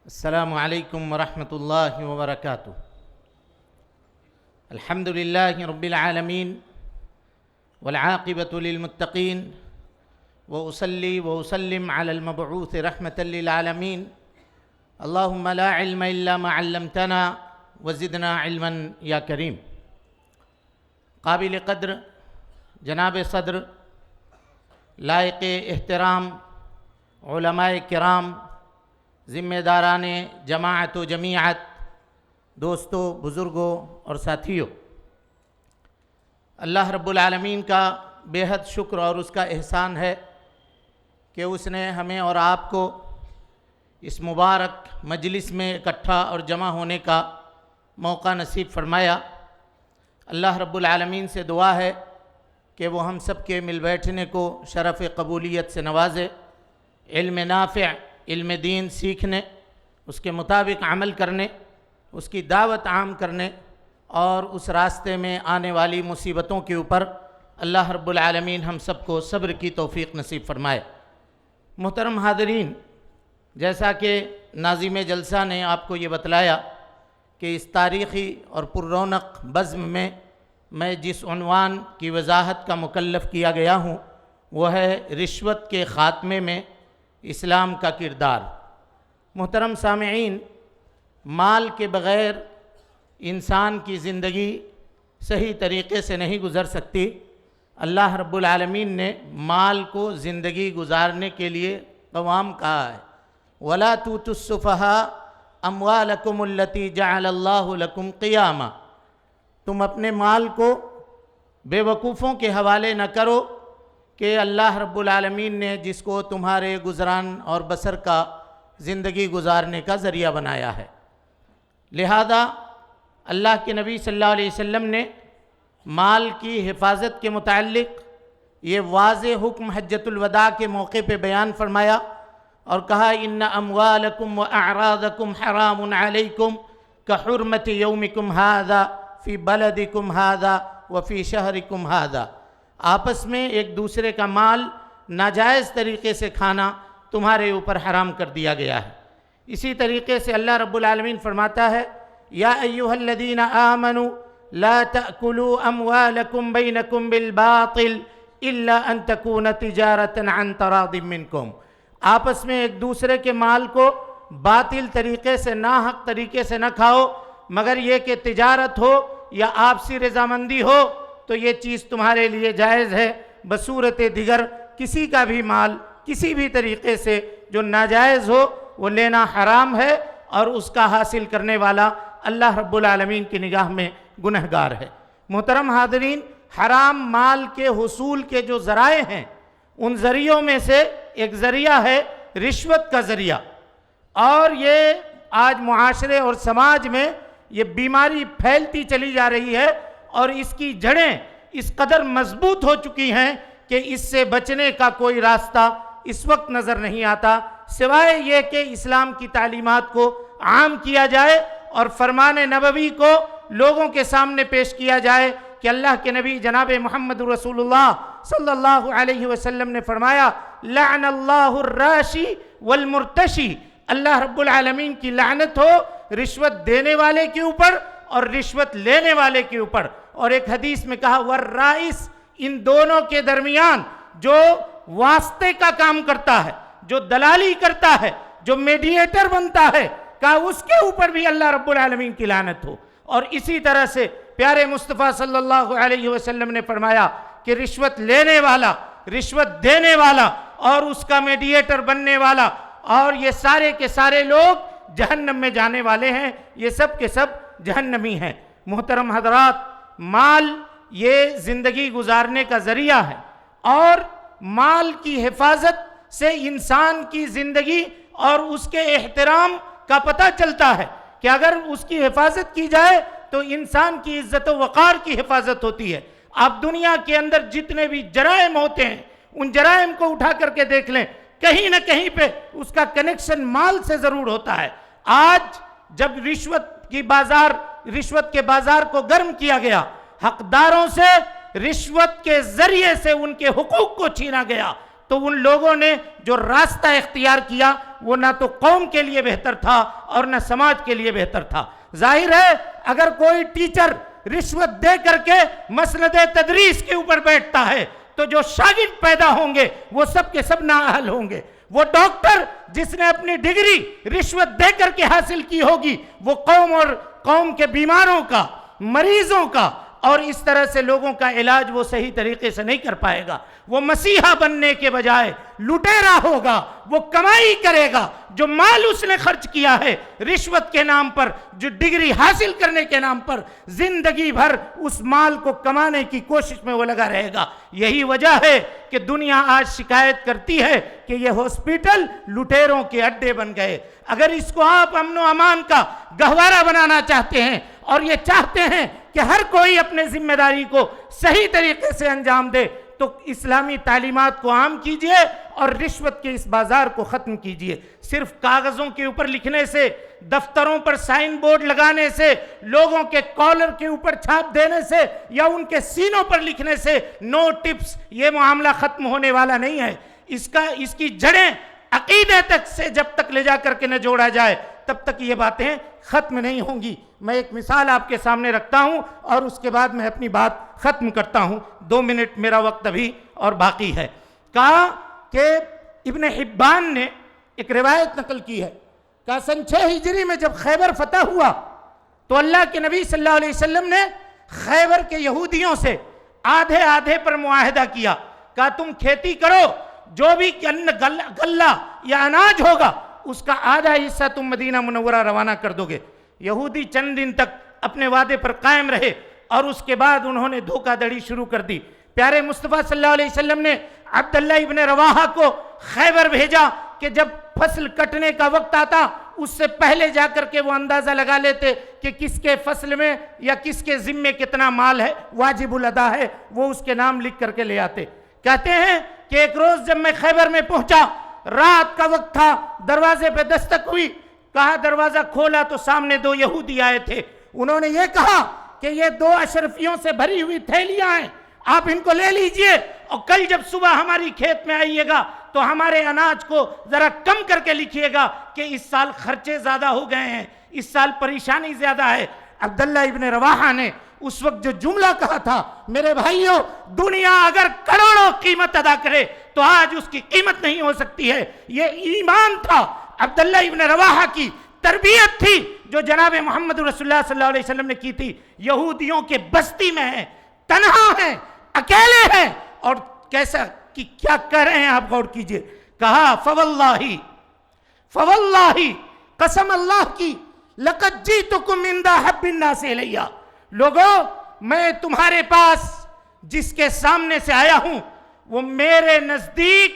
السلام علیکم ورحمۃ اللہ وبرکاتہ۔ الحمد للہ رب العالمین والعاقبۃ للمتقین وأصلی وأسلم علی المبعوث رحمۃ للعالمین۔ اللہم لا علم الا ما علمتنا وزدنا علما یا کریم۔ قابل قدر جناب صدر، لائق احترام علماء کرام، ذمہ داران جماعت و جمیعت، دوستوں، بزرگوں اور ساتھیوں، اللہ رب العالمین کا بے حد شکر اور اس کا احسان ہے کہ اس نے ہمیں اور آپ کو اس مبارک مجلس میں اکٹھا اور جمع ہونے کا موقع نصیب فرمایا۔ اللہ رب العالمین سے دعا ہے کہ وہ ہم سب کے مل بیٹھنے کو شرف قبولیت سے نوازے، علم نافع، علم دین سیکھنے، اس کے مطابق عمل کرنے، اس کی دعوت عام کرنے اور اس راستے میں آنے والی مصیبتوں کے اوپر اللہ رب العالمین ہم سب کو صبر کی توفیق نصیب فرمائے۔ محترم حاضرین، جیسا کہ ناظم جلسہ نے آپ کو یہ بتلایا کہ اس تاریخی اور پر رونق بزم میں جس عنوان کی وضاحت کا مکلف کیا گیا ہوں وہ ہے رشوت کے خاتمے میں اسلام کا کردار۔ محترم سامعین، مال کے بغیر انسان کی زندگی صحیح طریقے سے نہیں گزر سکتی۔ اللہ رب العالمین نے مال کو زندگی گزارنے کے لیے قوام کہا ہے، وَلَا تُؤْتُوا السُّفَهَاءَ أَمْوَالَكُمُ الَّتِي جَعَلَ اللَّهُ لَكُمْ قِيَامًا۔ تم اپنے مال کو بے وقوفوں کے حوالے نہ کرو کہ اللہ رب العالمین نے جس کو تمہارے گزران اور بسر کا زندگی گزارنے کا ذریعہ بنایا ہے۔ لہذا اللہ کے نبی صلی اللہ علیہ وسلم نے مال کی حفاظت کے متعلق یہ واضح حکم حجۃ الوداع کے موقع پہ بیان فرمایا اور کہا ان اموالکم واعراضکم حرام علیکم کحرمت یومکم ھذا فی بلدکم ھذا وفی شہرکم ھذا۔ آپس میں ایک دوسرے کا مال ناجائز طریقے سے کھانا تمہارے اوپر حرام کر دیا گیا ہے۔ اسی طریقے سے اللہ رب العالمین فرماتا ہے یا ایھا الذین آمنوا لا تأکلوا اموالکم بینکم بالباطل الا ان تکون تجارۃ عن تراض منکم۔ آپس میں ایک دوسرے کے مال کو باطل طریقے سے، ناحق طریقے سے نہ کھاؤ، مگر یہ کہ تجارت ہو یا آپسی رضامندی ہو تو یہ چیز تمہارے لیے جائز ہے۔ بصورت دیگر کسی کا بھی مال کسی بھی طریقے سے جو ناجائز ہو وہ لینا حرام ہے اور اس کا حاصل کرنے والا اللہ رب العالمین کی نگاہ میں گنہگار ہے۔ محترم حاضرین، حرام مال کے حصول کے جو ذرائع ہیں ان ذریعوں میں سے ایک ذریعہ ہے رشوت کا ذریعہ، اور یہ آج معاشرے اور سماج میں یہ بیماری پھیلتی چلی جا رہی ہے اور اس کی جڑیں اس قدر مضبوط ہو چکی ہیں کہ اس سے بچنے کا کوئی راستہ اس وقت نظر نہیں آتا سوائے یہ کہ اسلام کی تعلیمات کو عام کیا جائے اور فرمان نبوی کو لوگوں کے سامنے پیش کیا جائے کہ اللہ کے نبی جناب محمد رسول اللہ صلی اللہ علیہ وسلم نے فرمایا لعن اللہ الراشی والمرتشی، اللہ رب العالمین کی لعنت ہو رشوت دینے والے کے اوپر اور رشوت لینے والے کے اوپر۔ اور ایک حدیث میں کہا والرائس، ان دونوں کے درمیان جو واسطے کا کام کرتا ہے، جو دلالی کرتا ہے، جو میڈییٹر بنتا ہے، کہا اس کے اوپر بھی اللہ رب العالمین کی لعنت ہو۔ اور اسی طرح سے پیارے مصطفیٰ صلی اللہ علیہ وسلم نے فرمایا کہ رشوت لینے والا، رشوت دینے والا اور اس کا میڈییٹر بننے والا اور یہ سارے کے سارے لوگ جہنم میں جانے والے ہیں، یہ سب کے سب جہنمی ہیں۔ محترم حضرات، مال یہ زندگی گزارنے کا ذریعہ ہے اور مال کی حفاظت سے انسان کی زندگی اور اس کے احترام کا پتہ چلتا ہے کہ اگر اس کی حفاظت کی جائے تو انسان کی عزت و وقار کی حفاظت ہوتی ہے۔ آپ دنیا کے اندر جتنے بھی جرائم ہوتے ہیں ان جرائم کو اٹھا کر کے دیکھ لیں، کہیں نہ کہیں پہ اس کا کنیکشن مال سے ضرور ہوتا ہے۔ آج جب رشوت کے بازار کو گرم کیا گیا، حقداروں سے رشوت کے ذریعے سے ان کے حقوق کو چھینا گیا، تو ان لوگوں نے جو راستہ اختیار کیا وہ نہ تو قوم کے لیے بہتر تھا اور نہ سماج کے لیے بہتر تھا۔ ظاہر ہے اگر کوئی ٹیچر رشوت دے کر کے مسند تدریس کے اوپر بیٹھتا ہے تو جو شاگرد پیدا ہوں گے وہ سب کے سب نااہل ہوں گے۔ وہ ڈاکٹر جس نے اپنی ڈگری رشوت دے کر کے حاصل کی ہوگی وہ قوم اور قوم کے بیماروں کا، مریضوں کا اور اس طرح سے لوگوں کا علاج وہ صحیح طریقے سے نہیں کر پائے گا۔ وہ مسیحا بننے کے بجائے لٹیرا ہوگا، وہ کمائی کرے گا، جو مال اس نے خرچ کیا ہے رشوت کے نام پر، جو ڈگری حاصل کرنے کے نام پر، زندگی بھر اس مال کو کمانے کی کوشش میں وہ لگا رہے گا۔ یہی وجہ ہے کہ دنیا آج شکایت کرتی ہے کہ یہ ہاسپٹل لٹیروں کے اڈے بن گئے۔ اگر اس کو آپ امن و امان کا گہوارہ بنانا چاہتے ہیں اور یہ چاہتے ہیں کہ ہر کوئی اپنے ذمہ داری کو صحیح طریقے سے انجام دے تو اسلامی تعلیمات کو عام کیجئے اور رشوت کے اس بازار کو ختم کیجئے۔ صرف کاغذوں کے اوپر لکھنے سے، دفتروں پر سائن بورڈ لگانے سے، لوگوں کے کالر کے اوپر چھاپ دینے سے یا ان کے سینوں پر لکھنے سے نو ٹپس یہ معاملہ ختم ہونے والا نہیں ہے۔ اس کی جڑیں عقیدے تک سے جب تک لے جا کر کے نہ جوڑا جائے تب تک یہ باتیں ختم نہیں ہوں گی۔ میں ایک مثال آپ کے سامنے رکھتا ہوں اور اس کے بعد میں اپنی بات ختم کرتا ہوں۔ 2 منٹ میرا وقت ابھی اور باقی ہے۔ کہا کہ ابن حبان نے ایک روایت نقل کی ہے، کہا سن 6 ہجری میں جب خیبر فتح ہوا تو اللہ کے نبی صلی اللہ علیہ وسلم نے خیبر کے یہودیوں سے آدھے آدھے پر معاہدہ کیا۔ کہا تم کھیتی کرو، جو بھی غلہ یا اناج ہوگا اس کا آدھا حصہ تم مدینہ منورہ روانہ کر دو گے۔ یہودی چند دن تک اپنے وعدے پر قائم رہے اور اس کے بعد انہوں نے دھوکہ دڑی شروع کر دی۔ پیارے مصطفیٰ صلی اللہ علیہ وسلم نے عبداللہ ابن رواحہ کو خیبر بھیجا کہ جب فصل کٹنے کا وقت آتا اس سے پہلے جا کر کے وہ اندازہ لگا لیتے کہ کس کے فصل میں یا کس کے ذمے کتنا مال ہے، واجب الادا ہے، وہ اس کے نام لکھ کر کے لے آتے۔ کہتے ہیں کہ ایک روز جب میں خیبر میں پہنچا، رات کا وقت تھا، دروازے پہ دستک ہوئی، کہا دروازہ کھولا تو سامنے 2 یہودی آئے تھے۔ انہوں نے یہ کہا کہ یہ 2 اشرفیوں سے بھری ہوئی تھیلیاں ہیں، آپ ان کو لے لیجئے اور کل جب صبح ہماری کھیت میں آئیے گا تو ہمارے اناج کو ذرا کم کر کے لکھیے گا کہ اس سال خرچے زیادہ ہو گئے ہیں، اس سال پریشانی زیادہ ہے۔ عبداللہ ابن رواحہ نے اس وقت جو جملہ کہا تھا، میرے بھائیوں دنیا اگر کروڑوں قیمت ادا کرے تو آج اس کی قیمت نہیں ہو سکتی ہے۔ یہ ایمان تھا، عبداللہ ابن رواحہ کی تربیت تھی جو جناب محمد رسول اللہ صلی اللہ علیہ وسلم نے کی تھی۔ یہودیوں کے بستی میں ہیں، تنہا ہیں، اکیلے ہیں اور کیسا کہ کیا کہہ رہے ہیں آپ غور کیجئے۔ کہا فواللہ قسم اللہ کی لقد جئتکم من احب الناس الی، لوگو میں تمہارے پاس جس کے سامنے سے آیا ہوں وہ میرے نزدیک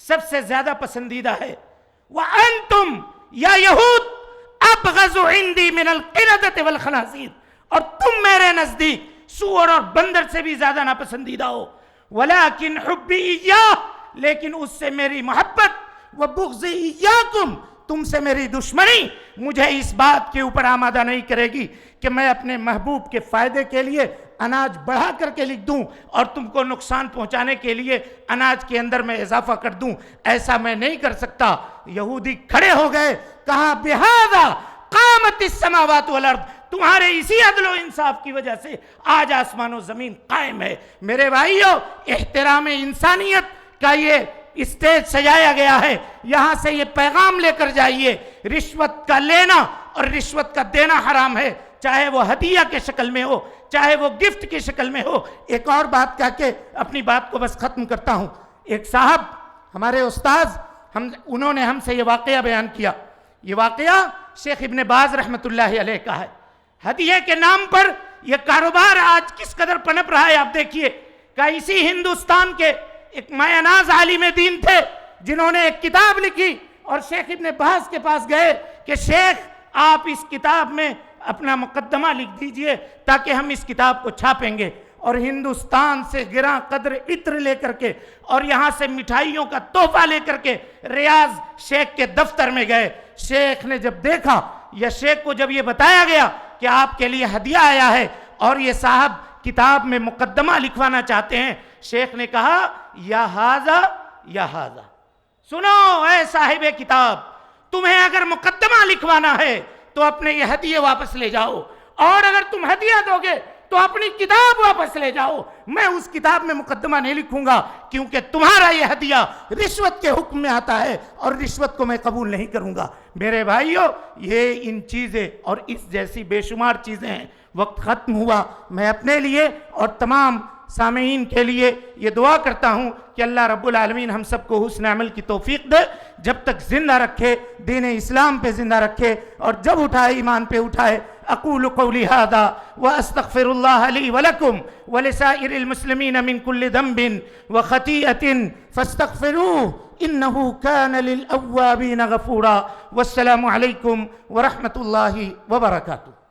سب سے زیادہ پسندیدہ ہے۔ وَأَنْتُمْ یا یہود ابغض عندی من القردۃ والخنازیر، اور تم میرے نزدیک سور اور بندر سے بھی زیادہ ناپسندیدہ ہو۔ ولیکن حبی ایاہ، لیکن اس سے میری محبت، وبغضی ایاکم، تم سے میری دشمنی مجھے اس بات کے اوپر آمادہ نہیں کرے گی کہ میں اپنے محبوب کے فائدے کے لیے اناج بڑھا کر کے لکھ دوں اور تم کو نقصان پہنچانے کے لیے اناج کے اندر میں اضافہ کر دوں، ایسا میں نہیں کر سکتا۔ یہودی کھڑے ہو گئے، کہا بہذا قامت السماوات والارض، تمہارے اسی عدل و انصاف کی وجہ سے آج آسمان و زمین قائم ہے۔ میرے بھائیو، احترام انسانیت کا یہ اسٹیج سجایا گیا ہے، یہاں سے یہ پیغام لے کر جائیے، رشوت کا لینا اور رشوت کا دینا حرام ہے، چاہے وہ ہدیہ کے شکل میں ہو، چاہے وہ گفٹ کی شکل میں ہو۔ ایک اور بات کہہ کے اپنی بات کو بس ختم کرتا ہوں۔ ایک صاحب ہمارے استاذ انہوں نے ہم سے یہ واقعہ بیان کیا، یہ واقعہ شیخ ابن باز رحمۃ اللہ علیہ کا ہے۔ ہدیہ کے نام پر یہ کاروبار آج کس قدر پنپ رہا ہے آپ دیکھیے۔ کہ اسی ہندوستان کے ایک مایہ ناز عالم دین تھے جنہوں نے ایک کتاب لکھی اور شیخ ابن باز کے پاس گئے کہ شیخ آپ اس کتاب میں اپنا مقدمہ لکھ دیجئے تاکہ ہم اس کتاب کو چھاپیں گے، اور ہندوستان سے گراں قدر عطر لے کر کے اور یہاں سے مٹھائیوں کا تحفہ لے کر کے ریاض شیخ کے دفتر میں گئے۔ شیخ نے جب دیکھا یا شیخ کو جب یہ بتایا گیا کہ آپ کے لیے ہدیہ آیا ہے اور یہ صاحب کتاب میں مقدمہ لکھوانا چاہتے ہیں، شیخ نے کہا یا ھذا یا ھذا، سنو اے صاحب کتاب، تمہیں اگر مقدمہ لکھوانا ہے تو اپنے یہ ہدیے واپس لے جاؤ، اور اگر تم ہدیہ دو گے تو اپنی کتاب واپس لے جاؤ، میں اس کتاب میں مقدمہ نہیں لکھوں گا، کیونکہ تمہارا یہ ہدیہ رشوت کے حکم میں آتا ہے اور رشوت کو میں قبول نہیں کروں گا۔ میرے بھائیو، یہ ان چیزیں اور اس جیسی بے شمار چیزیں ہیں۔ وقت ختم ہوا، میں اپنے لیے اور تمام سامعین کے لیے یہ دعا کرتا ہوں کہ اللہ رب العالمین ہم سب کو حسن عمل کی توفیق دے، جب تک زندہ رکھے، دین اسلام پہ زندہ رکھے، اور جب اٹھائے ایمان پہ اٹھائے۔ اقول قولی ھذا واستغفر اللہ لی ولکم ولسائر المسلمین من کل ذنب وخطیئۃ فاستغفروہ انہ کان للأوابین غفورا۔ والسلام علیکم ورحمۃ اللہ وبرکاتہ۔